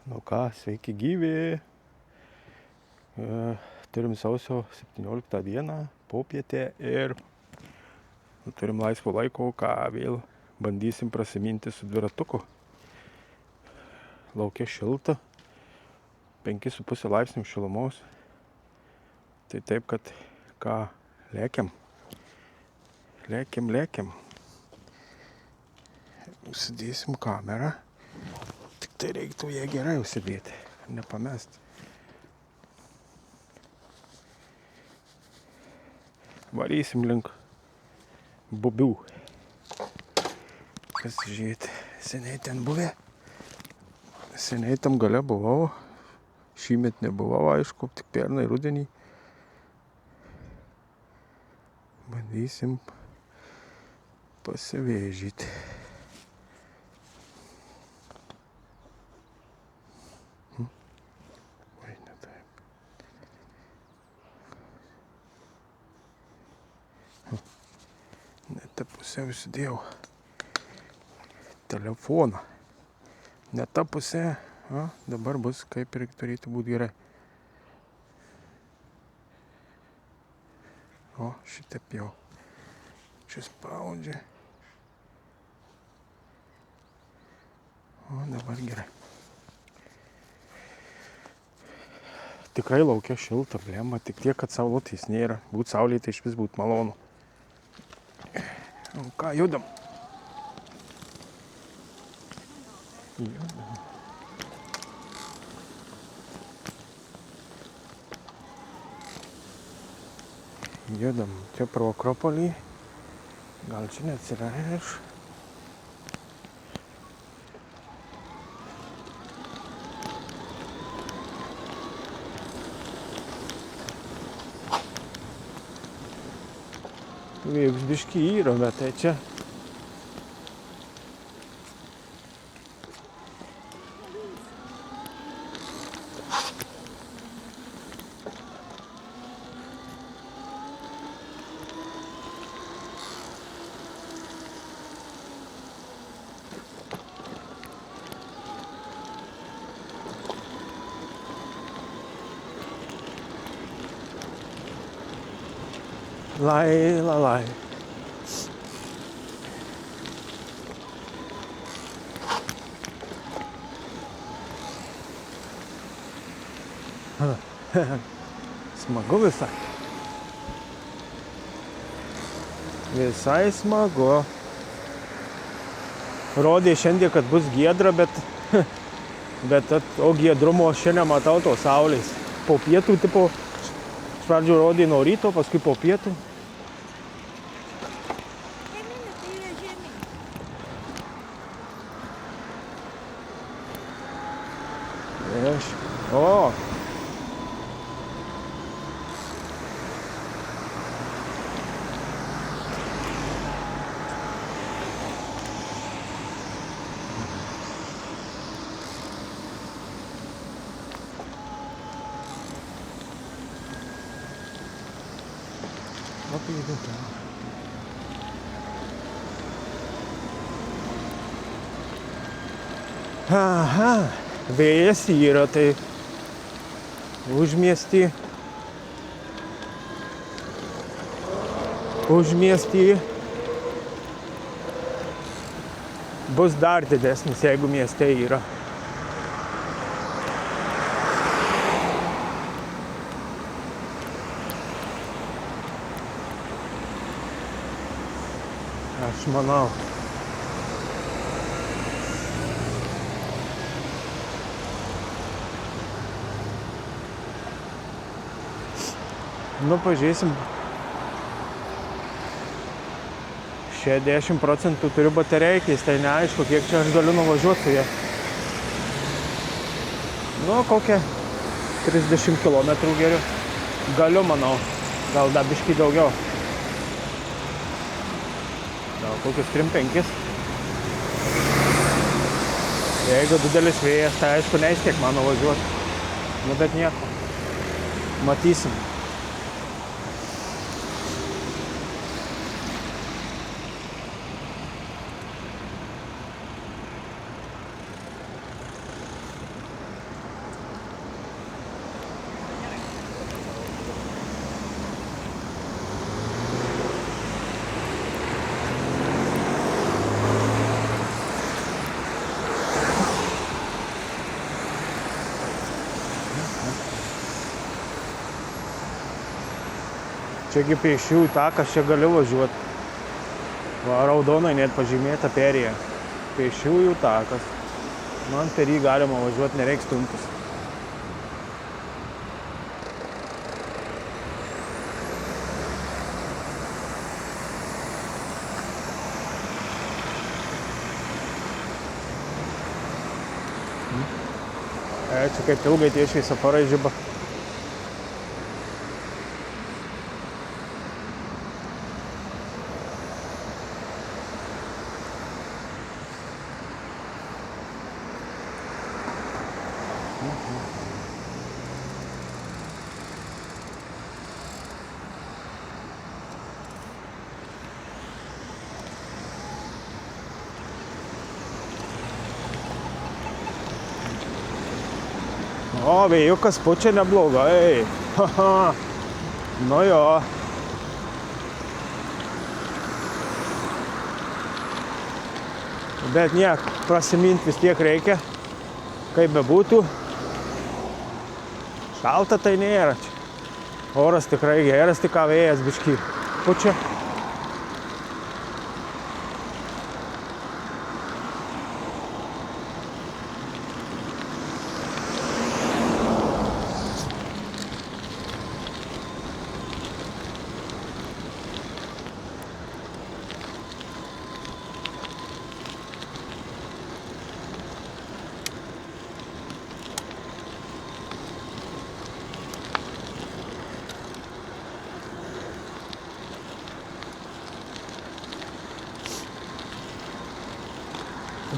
Nu ką, sveiki gyvi. Turim sausio 17 dieną, popietę ir turim laisvo laiko, ką vėl bandysim prasiminti su dviratuku. Laukia šilta, 5,5 laipsnių šilumos. Tai taip, kad ką, lėkiam. Užsidėsim kamerą. Tik tai reiktų ją gerai užsidėti, nepamest. Varysim link Bubių. Pasižiūrėti, seniai ten buvę. Seniai tam gale buvau. Šįmet nebuvau, aišku, tik pernai rudenį. Bandysim pasivėžyti. Vai, ne taip. Ne tą pusę užsidėjau telefoną. Ne tą pusę. Dabar bus kaip ir turėtų būti gerai. O, šitaip jau. Čia spaudžia. O, dabar gerai. Tikrai laukia šilta, blemba, tik tiek, kad saulutės nėra. Būt saulėje, tai iš vis būt malonu. O ką, judam. Judam čia pro Akropolį. Gal čia neatsirež. Vėjus biškį yra, bet tai čia. Lai. Smagu visai. Visai smagu. Rodė šiandien, kad bus giedra, bet o giedrumo šiandien matau to saulės. Po pietų tipo, iš pradžių rodė nuo ryto, paskui po pietų. O. Aha, vėjas yra, tai užmiestį bus dar didesnis, jeigu mieste yra. Aš manau. Nu, pažiūrėsim. 60% turiu batereikės, tai neaišku, kiek čia aš galiu nuvažiuoti su ja. Nu, kokią 30 km geriau. Galiu, manau. Gal dar biškį daugiau. Gal kokius 3-5. Jeigu didelis vėjas, tai aišku, neis kiek man nuvažiuoti. Nu, bet nieko. Matysim. Čiagi pėsčiųjų takas, čia gali važiuoti. Va, raudonai net pažymėta perėja. Pėsčiųjų takas. Man per jį galima važiuoti, nereiks stumtis. Čia kaip ilgai tie šviesoforai žiba. O, vėjukas pučia neblogai. Haha. Nu jo. Bet niek, prasimint vis tiek reikia. Kaip bebūtų. Šalta tai nėra čia. Oras tikrai geras, tik ką vėjas biškį pučia.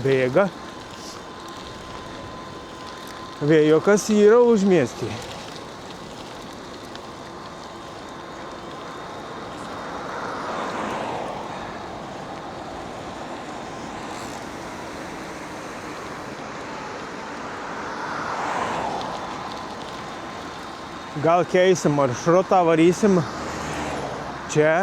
Bėga. Vėjukas yra užmiestį. Gal keisim maršrutą, varysim čia.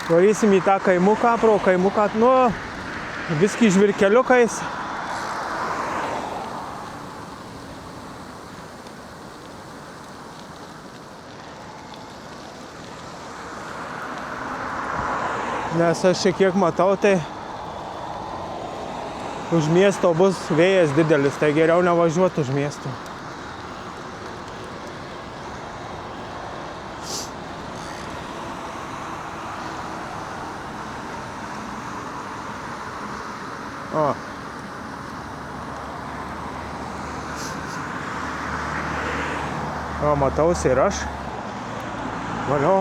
Varysim į tą kaimuką, pro kaimuką, nu, viskį žvirkeliukais. Nes aš šiek tiek matau, tai už miesto bus vėjas didelis, tai geriau nevažiuoti už miesto. O, matausi ir aš. Valio.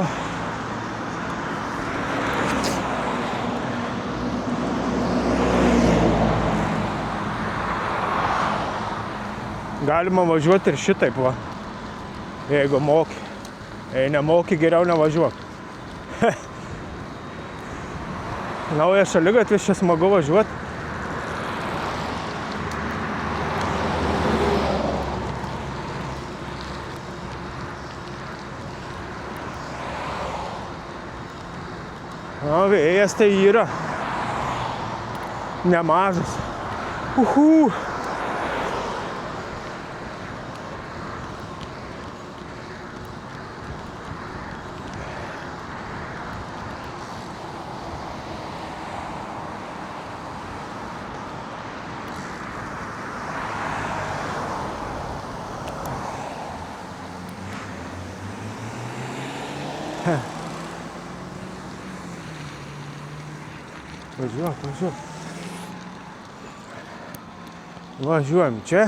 Galima važiuoti ir šitaip, va. Jeigu moki. Jei nemoki, geriau nevažiuok. Naujas šaligatvis, čia smagu važiuoti. O, vėjas tai yra nemažas. Uhu. Važiuok. Važiuojam čia.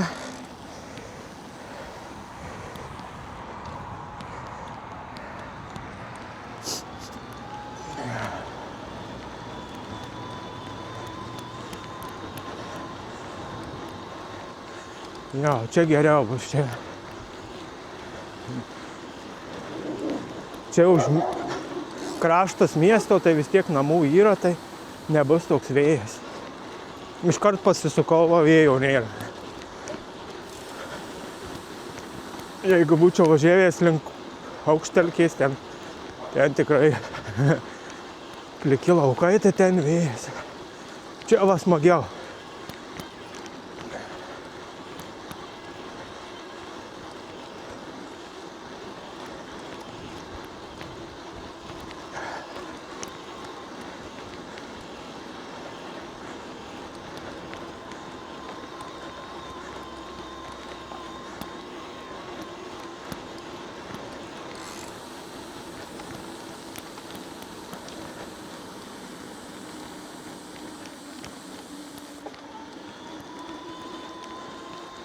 Jo, čia geriau bus čia. Čia už kraštas miesto, tai vis tiek namų yra, tai nebus toks vėjas. Iškart pasisukau, vėjo nėra. Jeigu būčiau važiavęs link Aukštelkės, ten tikrai pliki laukai, tai ten vėjas. Čia va smagiau.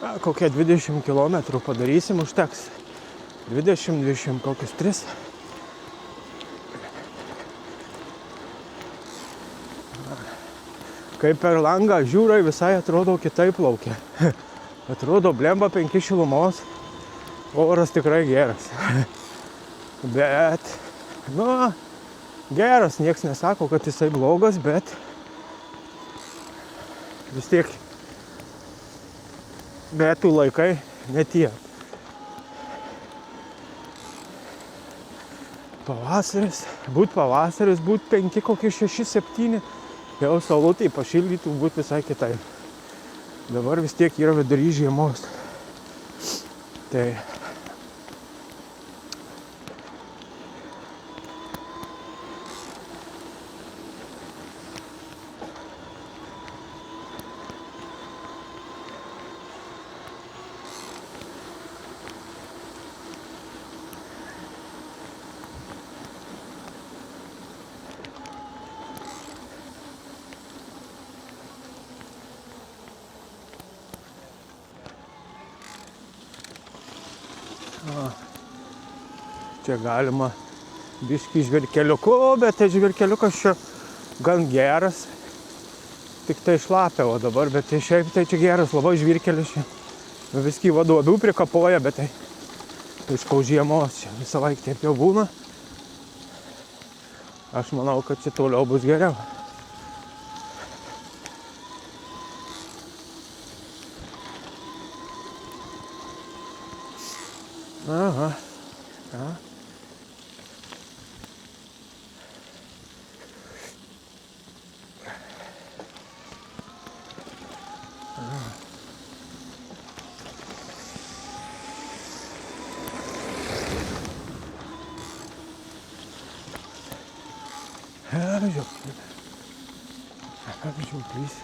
Kokie 20 km padarysim, užteks. 20 kokius 3. Kai per langą žiūrai, visai atrodo kitaip laukia. Atrodo, blemba 5 šilumos, oras tikrai geras. Bet, geras, nieks nesako, kad jisai blogas, bet vis tiek metų laikai ne tie. Pavasaris, būt 5 kokie 6, 7, jau saulutėj pašildytų būt visai kitaip. Dabar vis tiek yra vidury žiemos. Tai čia galima biškį žvirkeliuku, bet tai žvirkeliukas čia gan geras. Tik tai šlapia, o dabar, bet tai šiaip tai čia geras, labai žvirkelis čia. Viskį duobių prikapoja, bet tai iš po žiemos čia visą laiką taip jau būna. Aš manau, kad čia toliau bus geriau. Aha. Ja. Have you please?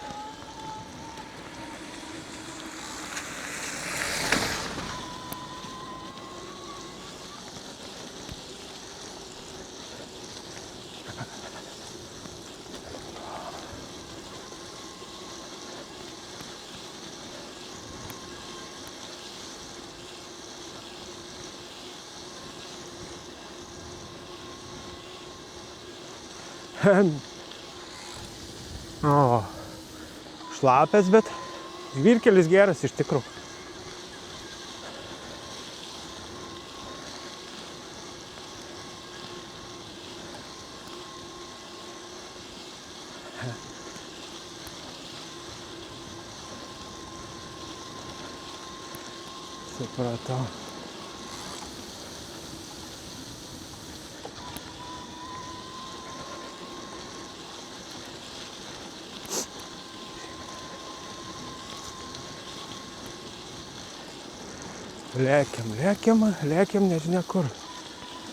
O, šlapės, bet žvirkelis geras iš tikrųjų. Supratau. Lėkiam, nežinia kur.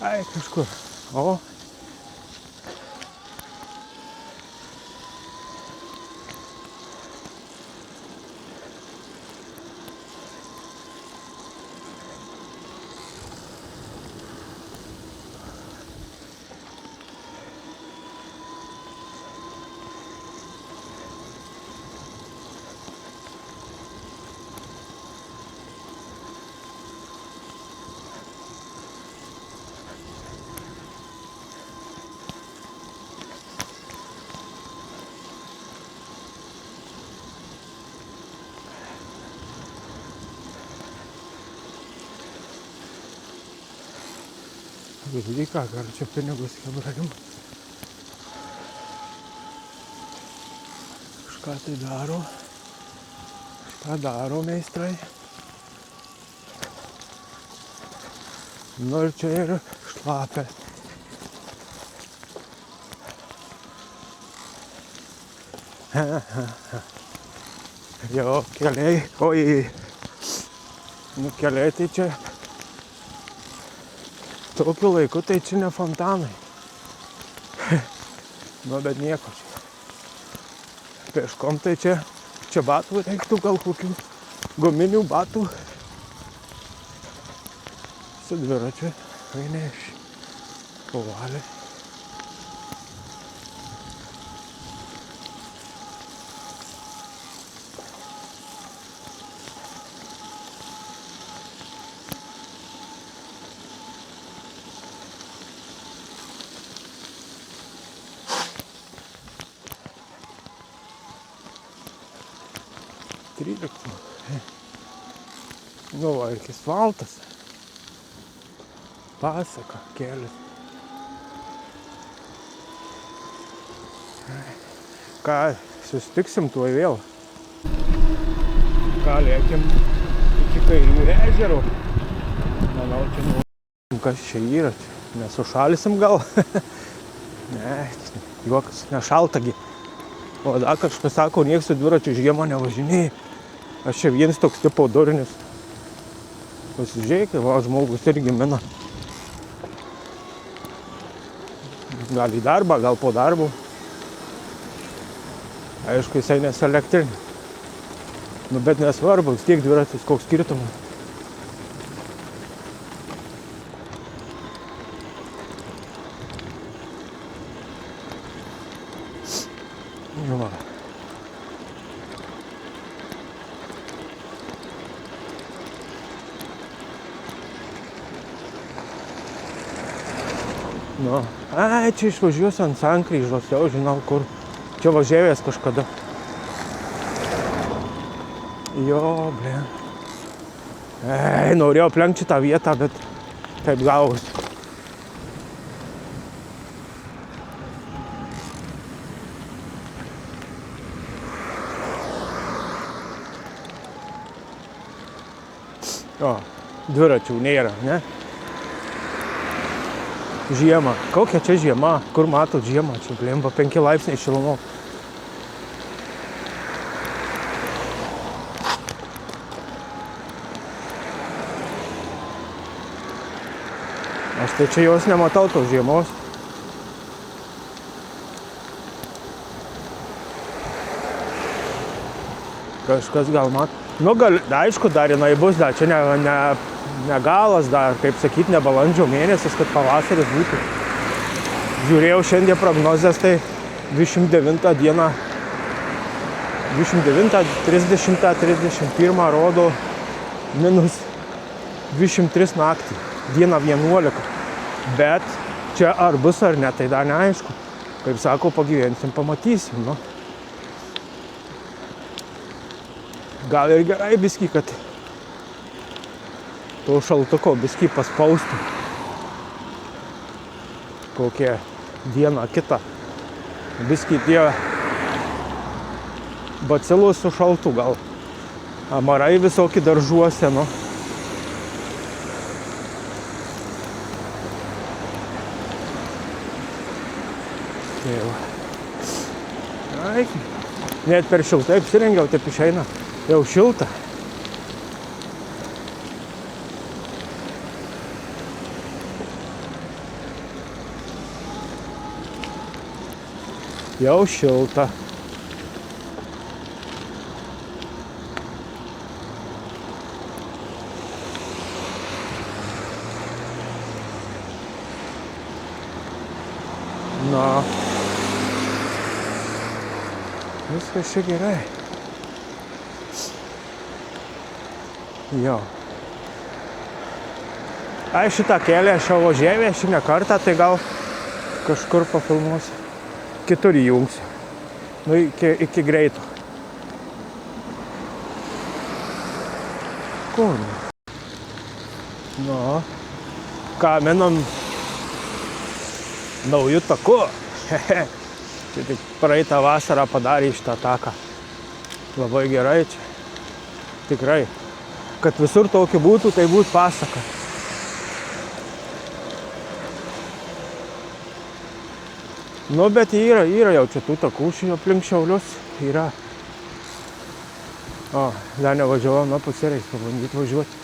Ai, kažkur. O. Žiūrėk, gal čia pinigus kebralim. Kažką tai daro meistrai. Nu ir čia ir šlapia. Jo, keliai, keliai tai čia. Tokiu laiku tai čia ne fontanai. Nu, bet nieko čia. Peškom tai čia batų reiktų, gal kokių guminių batų. Su dviračiu eina iš kovalį. 13. Nu, va, ir asfaltas. Pasaka, kelias. Ką, susitiksim tuoj vėl. Ką, lėkim iki Kairių ežero. Manau, čia kas čia yra. Nesušalysim gal? Ne, juokas, nešaltagi. O dar kažkas sako, nieks su dviračiu žiemą nevažinėja. Aš čia vienas toks tipo durnius. Pasižiūrėk, va, žmogus irgi mina. Gal į darbą, gal po darbo. Aišku, jisai neselektrinis. Nu, bet nesvarbu, vis tiek dviratis, koks skirtumas. Va. Nu, ai, čia išvažiuosiu ant sankryžos, jau žinau kur. Čia važiavęs kažkada. Jo, blin. Ei, norėjau aplenkti šitą vietą, bet taip gavosi. O, dviračių nėra, ne? Žiema. Kokia čia žiema? Kur matot žiemą? Čia blemba 5 laipsniai šilumos. Aš tai čia jos nematau tos žiemos. Kažkas gal mat. Nu, gal, aišku, dar jinai bus, dar čia ne galas, dar, kaip sakyt, ne balandžio mėnesis, kad pavasaris būtų. Žiūrėjau šiandien prognozes, tai 29 dieną, 29, 30, 31 rodo minus 23 naktį, dieną 11. Bet čia ar bus ar ne, tai dar neaišku. Kaip sako, pagyvensim, pamatysim, nu. Gal ir gerai biskį, kad to šaltuko biskį paspaustų. Kokią dieną kitą. Biskį tie bacilus sušaltų gal. Amarai visokie daržuose, nu. Ai, net per šiltai apsirengiau, taip išeina. Jau šilta. Jau šilta. Na. Viskas čia gerai. Jo. Ai, šitą kelią aš jau važiavęs šį ne kartą, tai gal kažkur pafilmuosiu. Kitur įjungsiu. Nu, iki greito. Kur? Nu, ką, minam naujų taku. Čia tik praeitą vasarą padarė šitą taką. Labai gerai čia. Tikrai. Kad visur tokį būtų, tai būtų pasaka. Nu, bet yra jau čia tų takų aplink Šiaulius. Yra. O, dar nevažiavau, nu, pusėriais pabandyti važiuoti.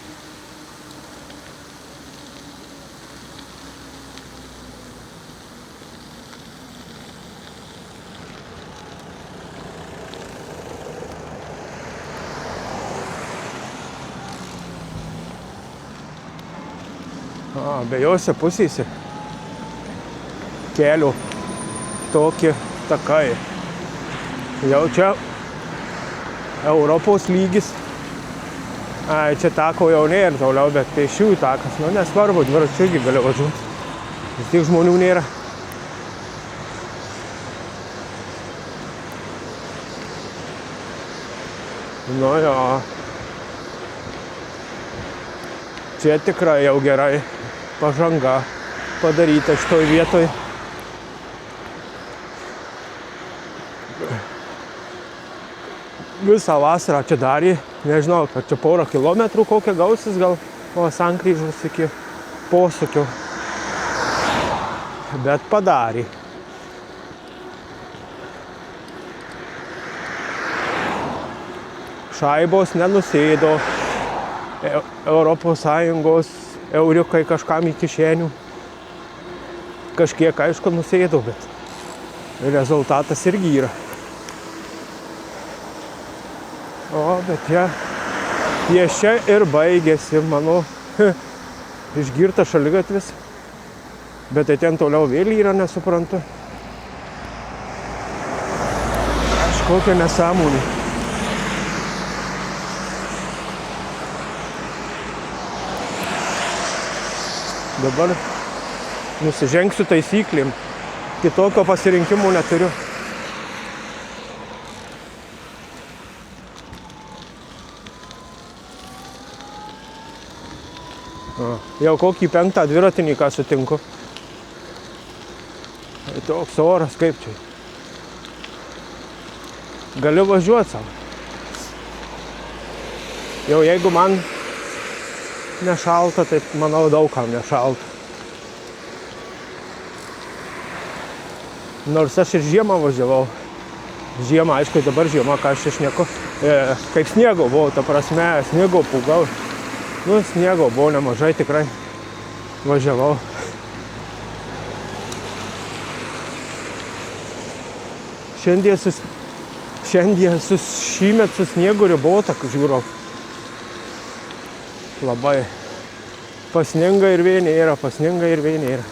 Abiejose pusėse kelių tokie takai. Jau čia Europos lygis. Ai, čia tako jau nėra toliau, bet pėsčiųjų takas. Nu, nesvarbu, dviračiu irgi gali važiuoti. Vis tiek žmonių nėra. Nu jo. Čia tikrai jau gerai pažanga padaryta šitoj vietoj. Visą vasarą čia darė, nežinau, kad čia porą kilometrų kokią gausis, gal po sankryžos iki posūkio. Bet padarė. Šaibos nenusėdo. Europos Sąjungos euriukai kažkam į kišenių. Kažkiek, aišku, nusėdo, bet rezultatas irgi yra. O, bet ties čia ir baigėsi, mano, išgirtas šaligatvis. Bet tai ten toliau vėl yra, nesuprantu. Kažkokia nesąmonė. Dabar nusižengsiu taisyklėm. Kitokio pasirinkimo neturiu. Jau kokį 5 dviratininką sutinku. Toks oras, kaip čia. Galiu važiuoti savo. Jau jeigu man nešalta, tai manau daugam nešalta. Nors aš ir žiemą važiavau. Žiemą, aišku, dabar žiemą, ką aš čia šneku. Kaip sniego buvo, ta prasme, sniego pūgau. Nu, sniego buvo nemažai, tikrai važiavau. Šiandien šįmet su sniegu ribota, žiūrau. Labai pasninga ir vėl nėra, pasninga ir vėl nėra.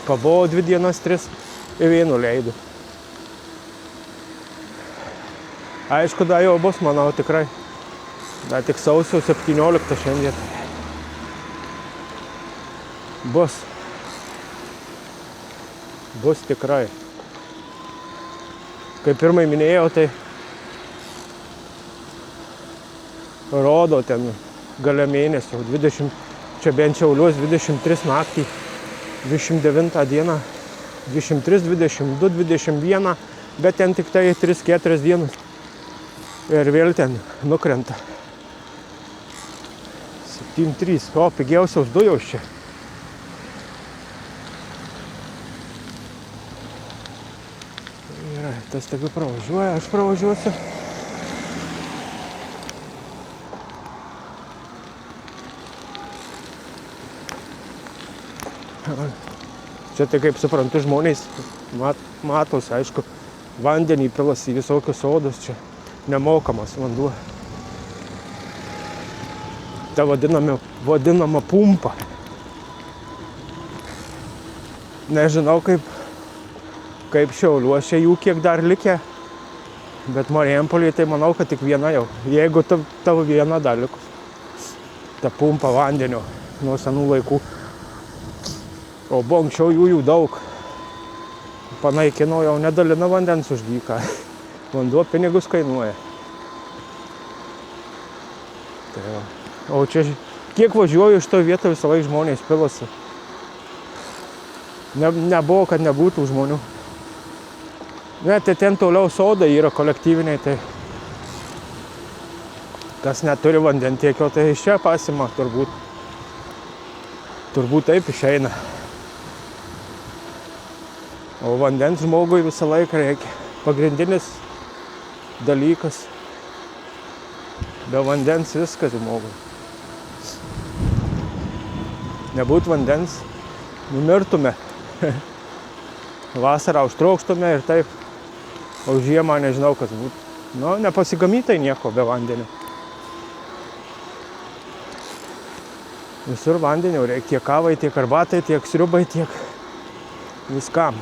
Pabuvau 2 dienas, 3 ir vėl nuleidau. Aišku, da jau bus, manau, tikrai. Da tik sausio 17 šiandien. Bus. Bus tikrai. Kaip pirmai minėjau, tai rodo ten gale mėnesio, 20, čia bent Šiauliuos 23 naktį, 29 dieną, 23, 22, 21, bet ten tik tai 3-4 dienas. Ir vėl ten nukrenta. 7-3, o pigiausios dujos čia. Tas tegu pravažiuoja, aš pravažiuosiu. Čia tai, kaip suprantu, žmonės matos, aišku, vandenį pilas į visokius sodus, čia nemokamas vanduo. Ta vadinama pumpa. Nežinau, kaip Šiauliuose jų kiek dar likę, bet Marijampolėje tai manau, kad tik viena jau. Jeigu tavo viena dar likus. Ta pumpa vandenio nuo senų laikų. O buvo anksčiau jų daug. Panaikino, jau nedalina vandens už dyką. Vanduo pinigus kainuoja. Tai va. O čia kiek važiuoju iš to vietą, visą laiką žmonės pilasi. Nebuvo, kad nebūtų žmonių. Ne, tai ten toliau sodai yra kolektyviniai, tai kas neturi vandentiekio, tai iš čia pasima turbūt. Turbūt taip išeina. O vandens žmogui visą laiką reikia. Pagrindinis dalykas. Be vandens viskas žmogui. Nebūt vandens, numirtume. Vasarą užtraukštume ir taip. O žiemą nežinau, kas būtų. Nu, nepasigamytai nieko be vandenio. Visur vandenio reikia tiek kavai, tiek arbatai, tiek sriubai, tiek viskam.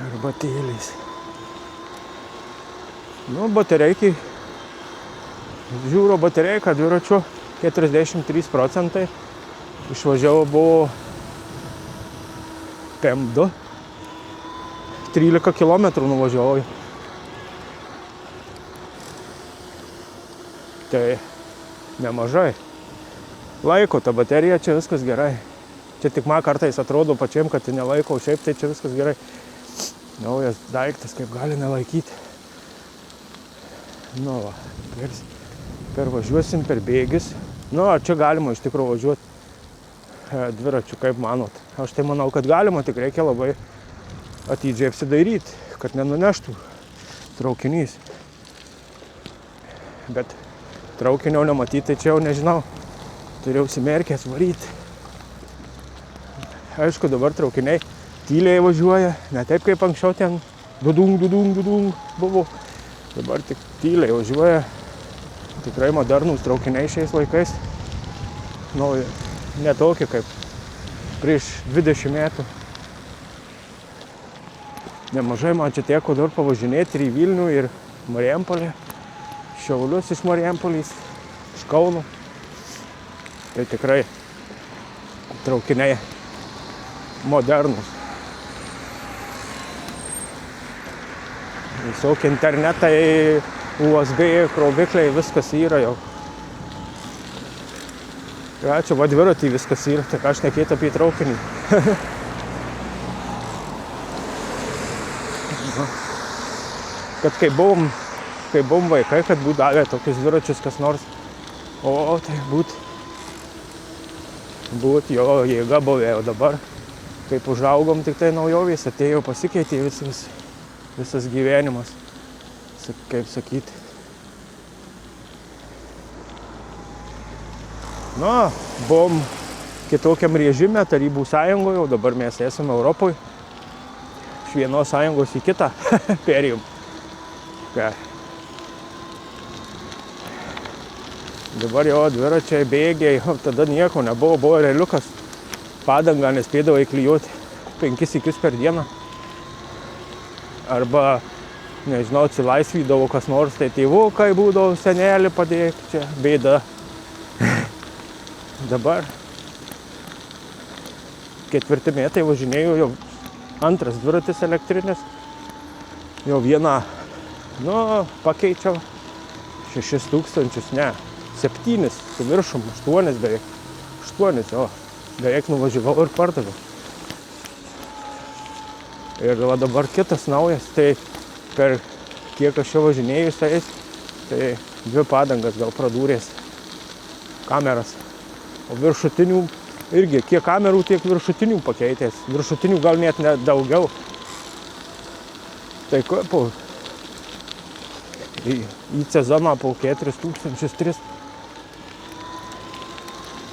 Arbatėliais. Nu, batereikai. Žiūro batereiką dviračio 43%. Išvažiavo buvo PM2. 13 kilometrų nuvažiavau. Tai nemažai. Laiko ta baterija, čia viskas gerai. Čia tik man kartais atrodo pačiam, kad tai nelaiko, šiaip tai čia viskas gerai. Naujas daiktas, kaip gali nelaikyti. Nu va, pervažiuosim per bėgis. Nu, ar čia galima iš tikrųjų važiuoti dviračiu, kaip manot? Aš tai manau, kad galima, tik reikia labai atidžiai apsidairyti, kad nenuneštų traukinys. Bet traukinio nematyti, tai čia jau nežinau. Turėjau užsimerkęs varyti. Aišku, dabar traukiniai tyliai važiuoja, ne taip kaip anksčiau ten dudung buvo. Dabar tik tyliai važiuoja. Tikrai modernūs traukiniai šiais laikais. Nu, ne tokie kaip prieš 20 metų. Nemažai man čia teko dar pavažinėti ir į Vilnių, ir Marijampolę. Šiaulius iš Marijampolės, iš Kauno. Tai tikrai traukiniai modernūs. Visokie internetai, USB, krovikliai, viskas yra jau. Ja, čia va dviratį viskas yra, tik aš nekėt apie traukinį. Kad kai buvom vaikai, kad būtų davę tokius dviračius kas nors, o tai būtų jo jėga buvę, o dabar, kaip užaugom, tik tai naujovės atėjo, pasikeitė visas gyvenimas, kaip sakyti. Na, buvom kitokiam režime, Tarybų sąjungoje, o dabar mes esame Europoje. Iš vienos sąjungos į kitą perėjom. Dabar jo dviračiai, bėgiai, tada nieko nebuvo, buvo realiukas. Padangą nespėdavo įklijuoti 5 sykius per dieną. Arba, nežinau, atsilaisvydavo kas nors, tai tėvukai būdavo, senelį padėk, čia bėda. Dabar 4 metai važinėjau, jau antras dviratis elektrinis. Jau vieną, pakeičiau 6 000, ne. 7 su viršum, 8 beveik. 8, jo. Beveik nuvažiavau ir pardaviau. Ir va dabar kitas naujas, tai per kiek aš jau važinėjus tais, tai 2 padangas gal pradūrės kameras. O viršutinių irgi, kiek kamerų, tiek viršutinių pakeitęs. Viršutinių gal net ne daugiau. Tai į sezoną po 4 300.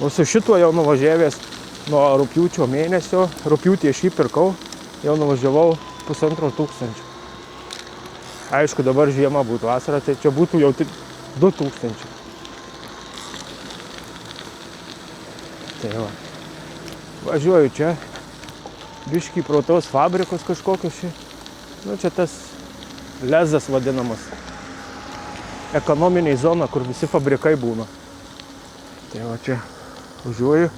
O su šituo jau nuvažiavęs nuo rugpjūčio mėnesio, rugpjūtį aš jį pirkau, jau nuvažiavau 1,5 tūkstančio. Aišku, dabar žiema būtų vasara, tai čia būtų jau 2000. Tai va. Važiuoju čia, biškį pro tos fabrikus kažkokius čia. Nu, čia tas lezas vadinamas. Ekonominiai zona, kur visi fabrikai būna. Tai va čia važiuoju.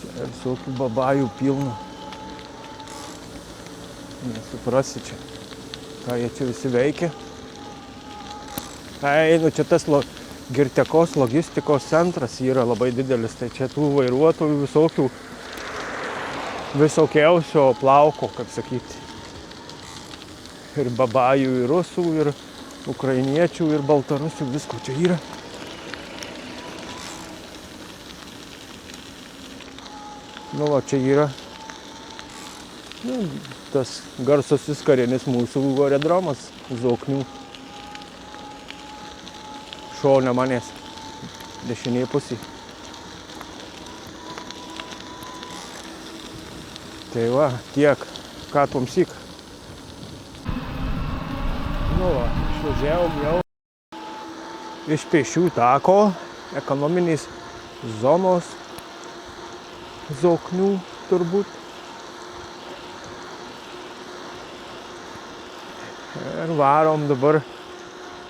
Čia visokių babajų pilna. Nesuprasi čia, ką jie čia visi veikia. Nu čia tas Girtekos logistikos centras yra labai didelis, tai čia tų vairuotojų visokiausio plauko, kaip sakyti. Ir babajų, ir rusų, ir ukrainiečių, ir baltarusių, visko čia yra. Nu va, čia yra tas garsusis karinis mūsų aerodromas Zoknių. Šone manęs, dešinėje pusėje. Tai va, tiek, ką tuomsyk. Nu va, išvažiavom jau iš Pėsčiųjų tako, ekonominės zonos Zoknių. turbūt. Ir varom dabar.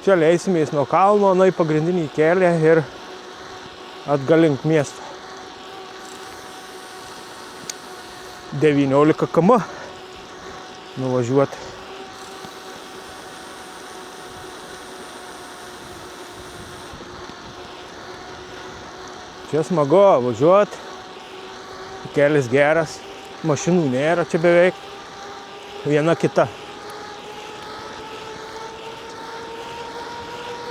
Čia leisimės nuo kalno, į pagrindinį kelią ir atgalink miestą. 19 km nuvažiuoti. Čia smagu važiuoti. Kelias geras. Mašinų nėra čia beveik. Viena kita.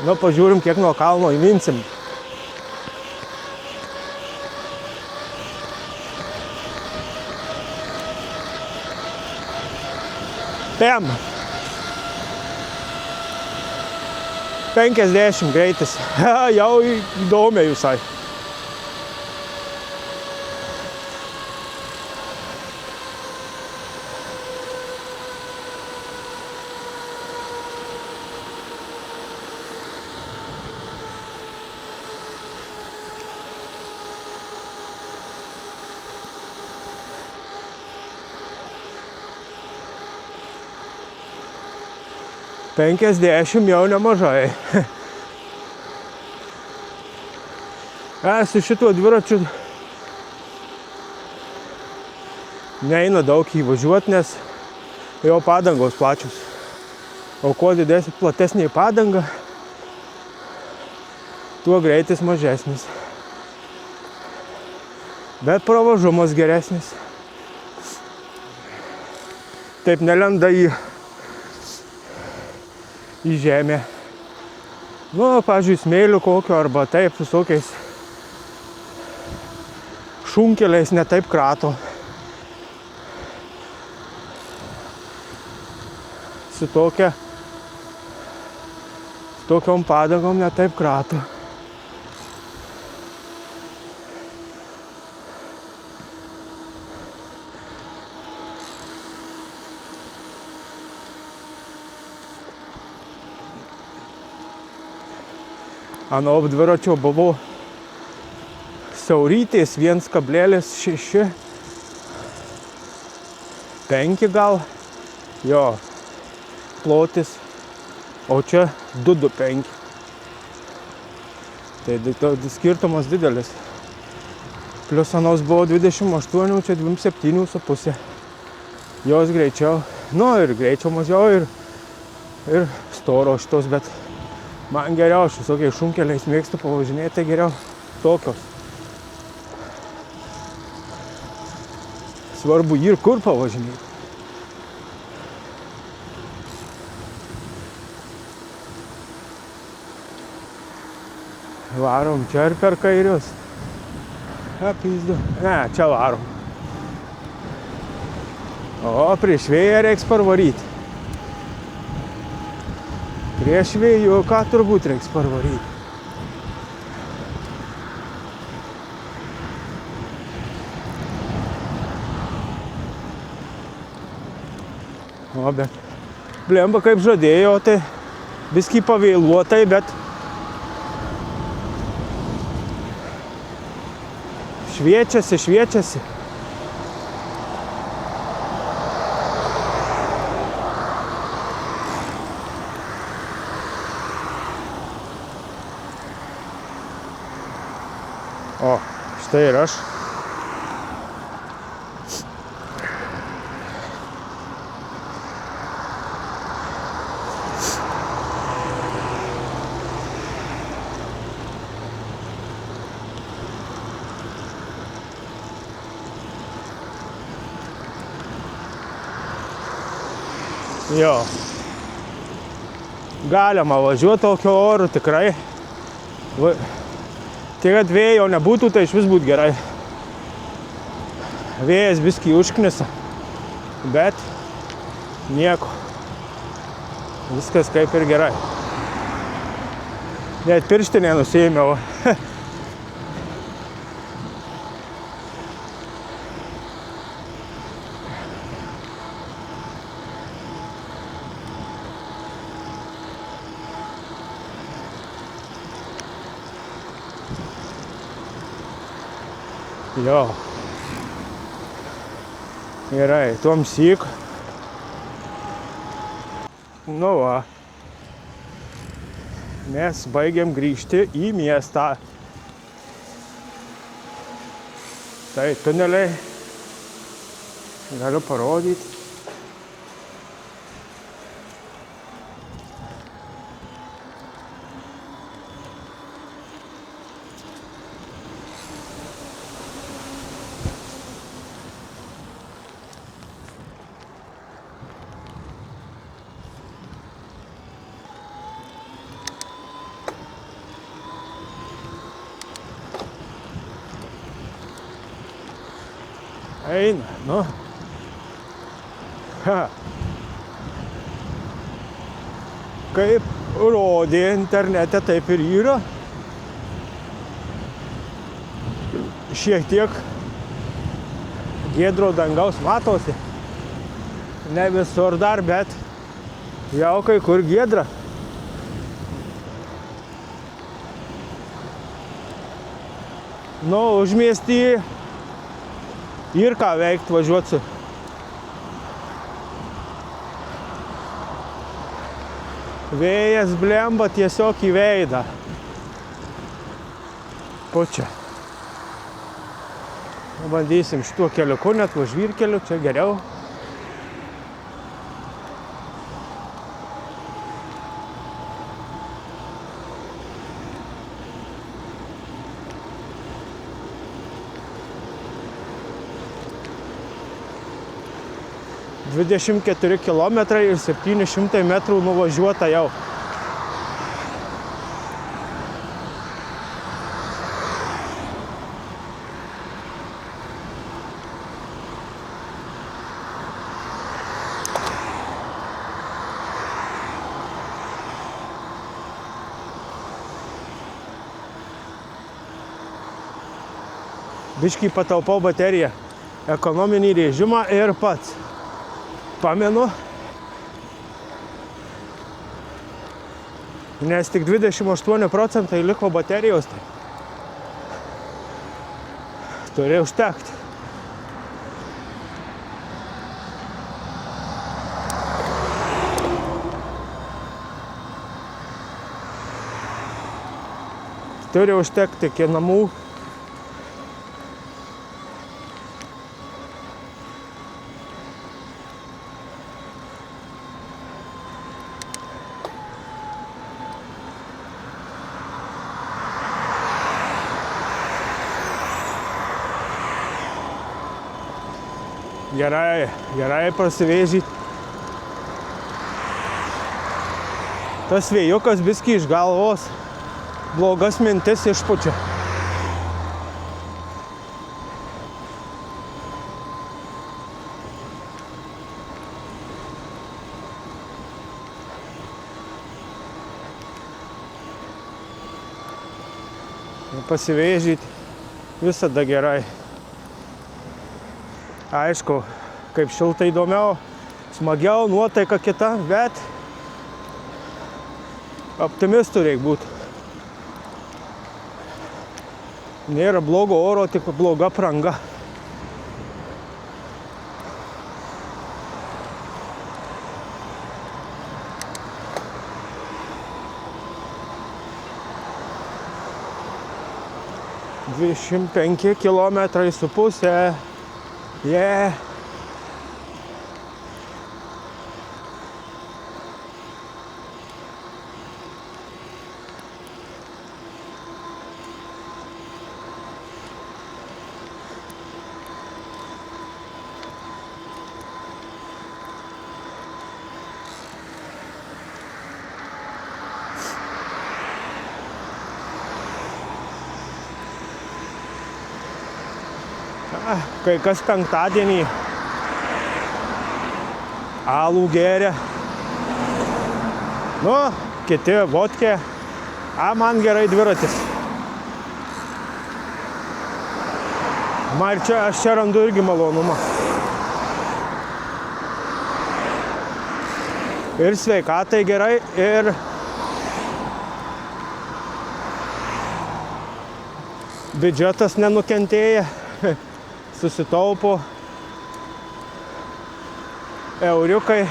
Nu, pažiūrim, kiek nuo kalno įminsim. Pem. 50 greitis. Jau įdomiai visai. Penkiasdešimt jau nemažai. Su šituo dviračiu neina daug įvažiuoti, nes jo padangos plačios. O kuo didesnė, platesnė padanga, tuo greitis mažesnis. Bet pravažumas geresnis. Taip nelenda į žemę. Nu, pavyzdžiui, smėlių kokio arba taip visokiais šunkeliais netaip krato. Su tokiom padangom netaip krato. Ano dviračio buvo siaurytės 1,6, 5 gal, jo, plotis, o čia 2,25. Tai skirtumas didelis. Plius anos buvo 28, čia 27,5. Jos greičiau, nu ir greičiau mažiau ir storo šitos, bet man geriau, aš visokiais šunkeliais mėgstu pavažinėti, tai geriau tokios. Svarbu ir kur pavažinėti. Varom čia ir per kairius. Pizdu. Ne, čia varom. O, prieš vėją reiks parvaryti. Prieš vėjų, ką turbūt reiks parvaryti. O, bet blemba kaip žadėjo, tai biskį pavėluotai, bet šviečiasi. O, štai ir aš. Jo. Galima važiuoti tokio oru tikrai. Tai kad vėjo nebūtų, tai iš vis būtų gerai. Vėjas biskį užknisa, bet nieko. Viskas kaip ir gerai. Net pirštinę nusiėmiau. Jo. Gerai, tuomsyk. Nu va. Mes baigiam grįžti į miestą. Tai tuneliai. Galiu parodyti. Eina, nu. Ha. Kaip rodė internete, taip ir yra. Šiek tiek giedro dangaus matosi. Ne visur dar, bet jau kai kur giedra. Nu, užmiestį ir ką veikt važiuot su. Vėjas blemba tiesiog į veidą. Pučia. Bandysim šituo keliuku, net va žvyrkeliu, čia geriau. Dvidešimt 24 kilometrai ir 700 metrų nuvažiuota jau. Biškį pataupau bateriją, ekonominį režimą ir pats pamenu, nes tik 28% liko baterijos, tai turi užtekti. Turi užtekti iki namų. Gerai prasivėžyti. Tas vėjukas biskį iš galvos blogas mintis išpučia. Pasivėžyti visada gerai. Aišku, kaip šiltai įdomiau, smagiau, nuotaika kita, bet optimistų reikia būti. Nėra blogo oro, tik bloga apranga. Dvidešimt 25 kilometrai su pusė. Yeah. Kai kas penktadienį alų geria. Nu, kiti vodkę. Man gerai dviratis. Man ir aš čia randu irgi malonumą. Ir sveikatai gerai, ir biudžetas nenukentėja. Susitaupo. euriukai.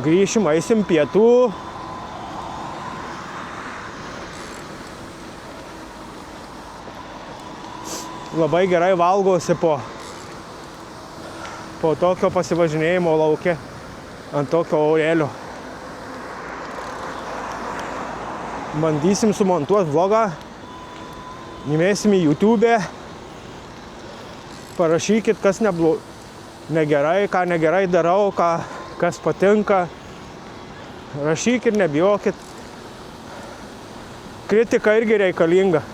Grįšim, eisim pietų. Labai gerai valgosi po tokio pasivažinėjimo lauke ant tokio orėlio. Bandysim sumontuoti vlogą, įmėsim į YouTube. Parašykit, kas negerai, ką negerai darau, kas patinka. Rašykit, nebijokit. Kritika irgi reikalinga.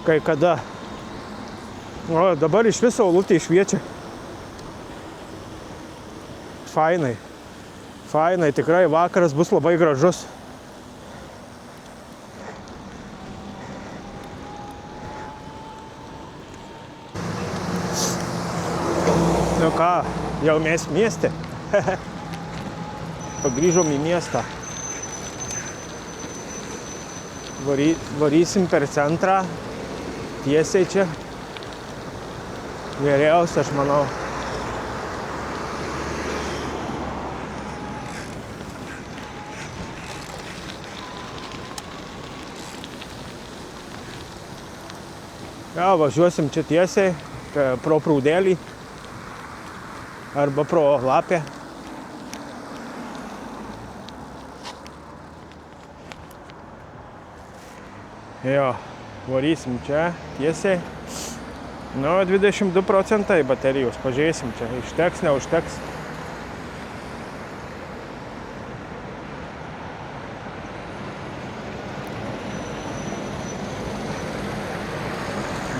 Kai kada. O dabar iš viso saulutė šviečia. Fainai. Fainai, tikrai vakaras bus labai gražus. Nu ką, jau mes mieste. Pagrįžom į miestą. Varysim per centrą. Tiesiai čia. Geriausia, aš manau. Ja, važiuosim čia tiesiai pro prūdelį arba pro lapę. Jo, varysim čia tiesiai. Nu, 22% baterijos, pažiūrėsim čia, užteks, neužteks.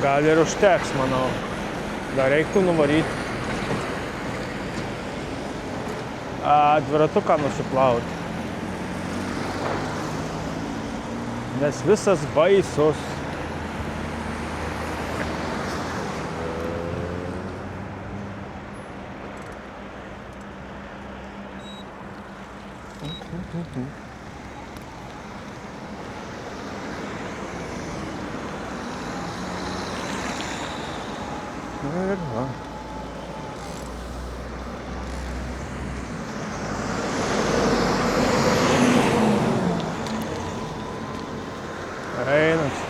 Gal ir užteks, manau. Dar reiktų nuvaryti. Dviratuką nusiplauti. Nes visas baisus. Einat.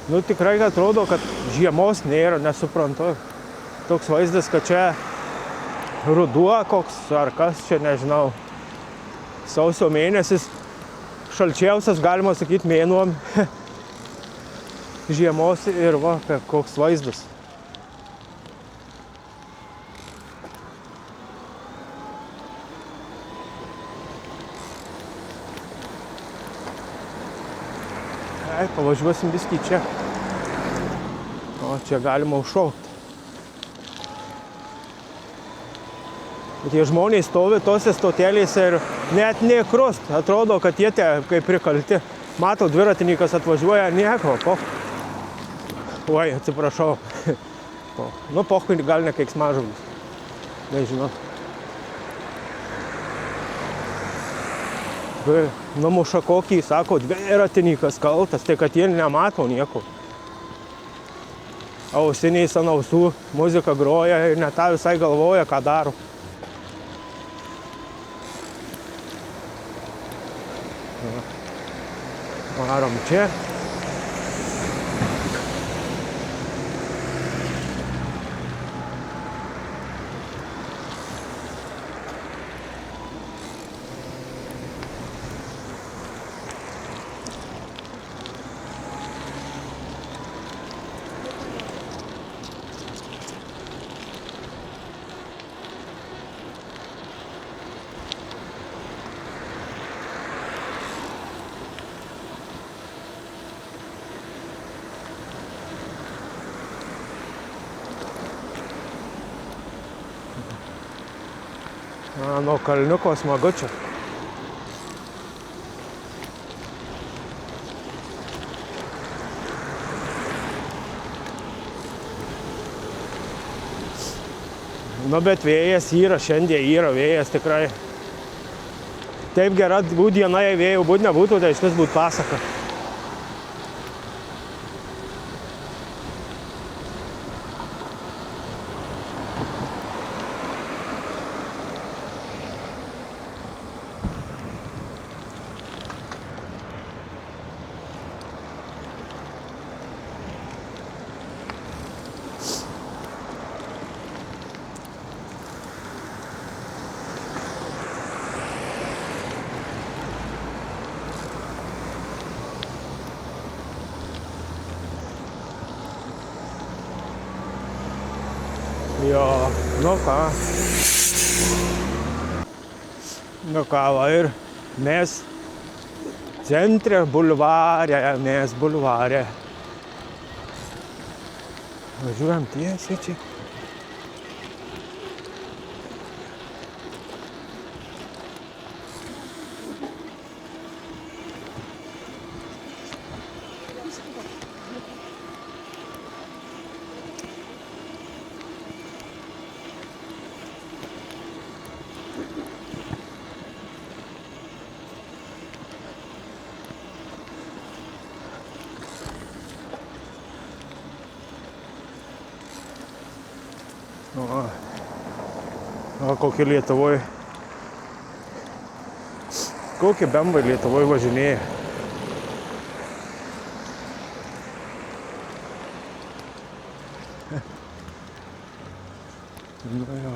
Nu, tikrai atrodo, kad žiemos nėra, nesuprantu. Toks vaizdas, kad čia ruduo koks, ar kas čia, nežinau. Sausio mėnesis, šalčiausias, galima sakyti, mėnuo žiemos ir va, koks vaizdas. Pavažiuosim viskį čia. O čia galima užšaukti. Tie žmonės stovi tose stotelėse ir net nekrust. Atrodo, kad jie kaip prikalti. Matau, dviratininkas atvažiuoja, nieko. Oi, atsiprašau. Nu, pochui gal ne keiksmažodis. Nežinau. Numuša kokį, sako, dviratininkas kaltas, tai kad jie nemato nieko. Ausiniais ant ausų, muzika groja ir net tą visai galvoja, ką daro. Varom čia. Nuo kalniuko smagu čia. Nu, bet vėjas yra, šiandien yra vėjas tikrai. Taip gera diena, jei vėjų nebūtų, tai išvis būtų pasaka. Jo, nu ką, va ir mes centre bulvare, Važiuojam tiesiai čia. O kokie Lietuvoj, kokie bembai Lietuvoj važinėja. Nu jo.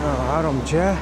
Varom čia.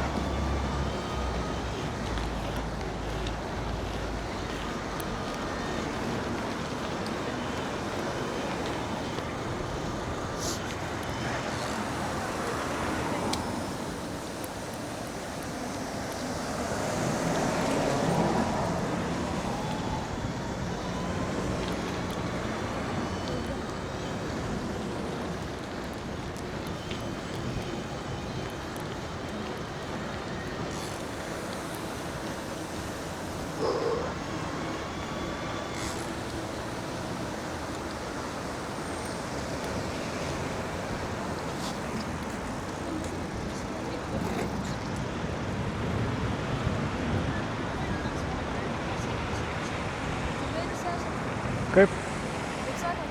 Kaip? Kaip sako?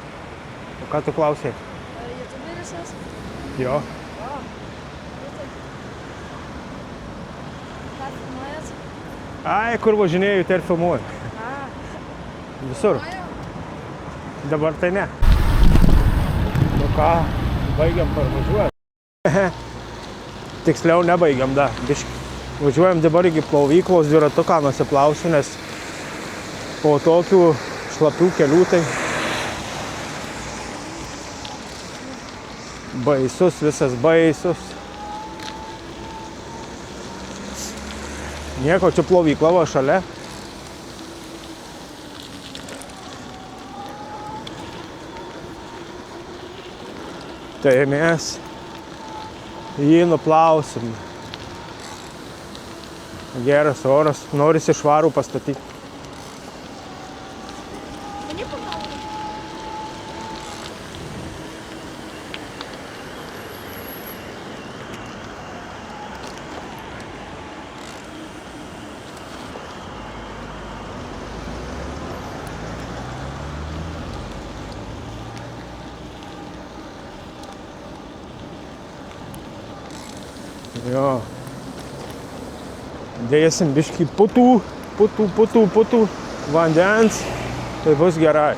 O ką tu klausai? Youtuberis esi? Jo. O, ką filmuojat? Ai, kur važinėju, tai ir filmuoju. A, Visur. Dabar tai ne. Nu ką, baigiam parvažiuoti. Tiksliau nebaigiam dar. Važiuojam dabar iki plovyklos, dviratuką nusiplausiu, nes po tokių šlapių kelių tai baisus, visas baisus. Nieko, čia plovykla va šalia. Tai mes jį nuplausim. Geras oras, norisi švarų pastatyti. mane pagalvoju. Jo. Dėsim biškį putų vandens, tai bus gerai.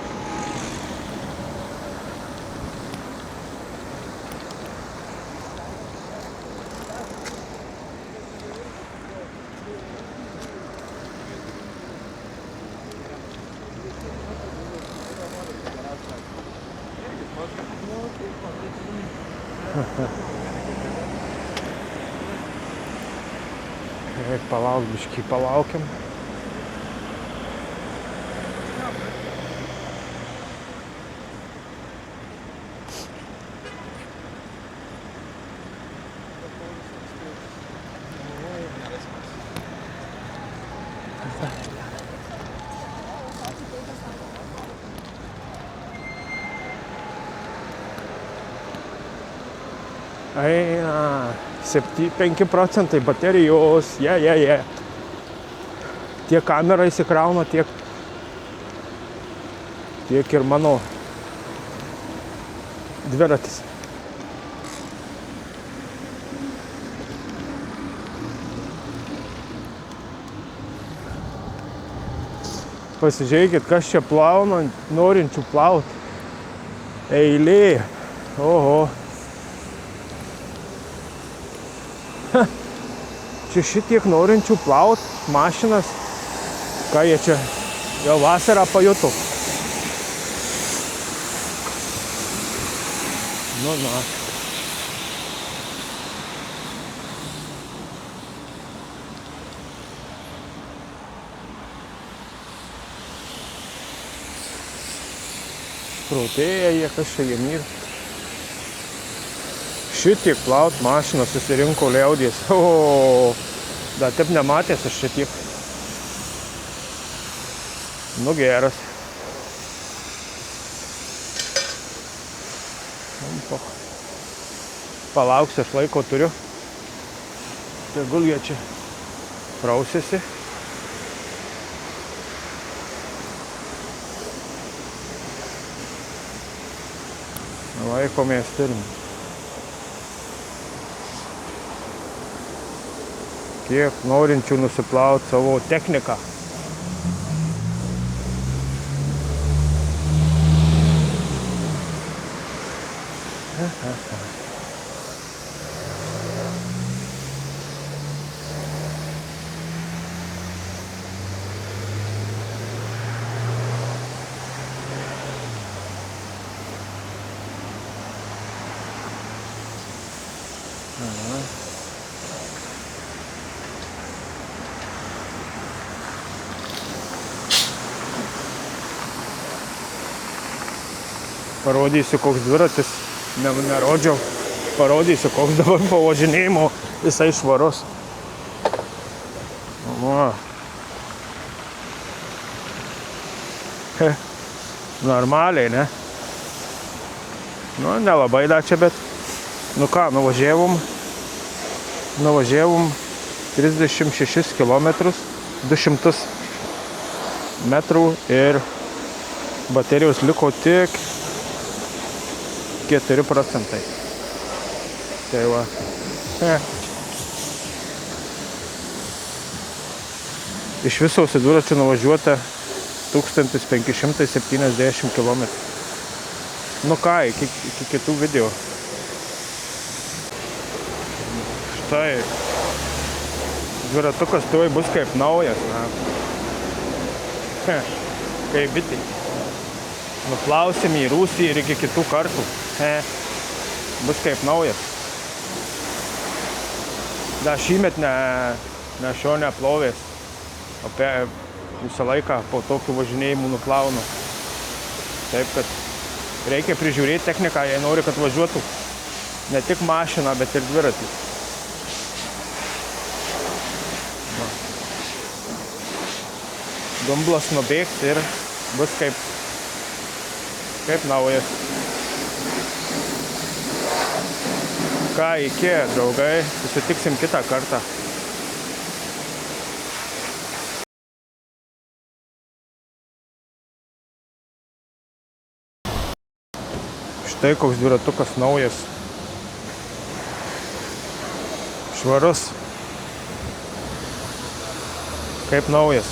Palauk, biškį palaukiam. Eina 5 procentai baterijos, Tiek kamera įsikrauna, tiek ir mano dviratis. Pasižiūrėkit, kas čia plauna, norinčių plauti. Eilė. Oho. Čia šitiek norinčių plauti mašinas. Ką jie čia jau vasarą pajuto. Nu, na. Protėja jie, kas čia jiem yra. Šitiek plaut mašiną susirinko liaudies. O, dar taip nematęs aš šitiek. Nu, geras. Palauksiu, aš laiko turiu. Tegul jie čia prausiasi. Laiko mes turim. Kiek norinčių nusiplauti savo techniką. Parodysiu, koks dviratis, nerodžiau. Parodysiu, koks dabar pavažinėjimo visai švarus. O. Normaliai, ne? Nu, nelabai dar čia, bet... Nu ką, nuvažiavom 36 kilometrus, 200 metrų ir baterijos liko tik 4%. Tai va. Iš viso su dviračiu nuvažiuota 1570 km. Nu ką, iki kitų video. Štai. Dviratukas tuoj bus kaip naujas. Kaip bitė. Nuplausim į rūsį ir iki kitų kartų. Bus kaip naujas. Dar šįmet šio neplovės. Visą laiką po tokių važinėjimų nuplaunu. Taip, kad reikia prižiūrėti techniką, jei nori, kad važiuotų. Ne tik mašiną, bet ir dviratį. Dumblas nubėgs ir bus kaip naujas. Ką, iki, draugai, susitiksim kitą kartą. Štai koks dviratukas naujas. Švarus. Kaip naujas.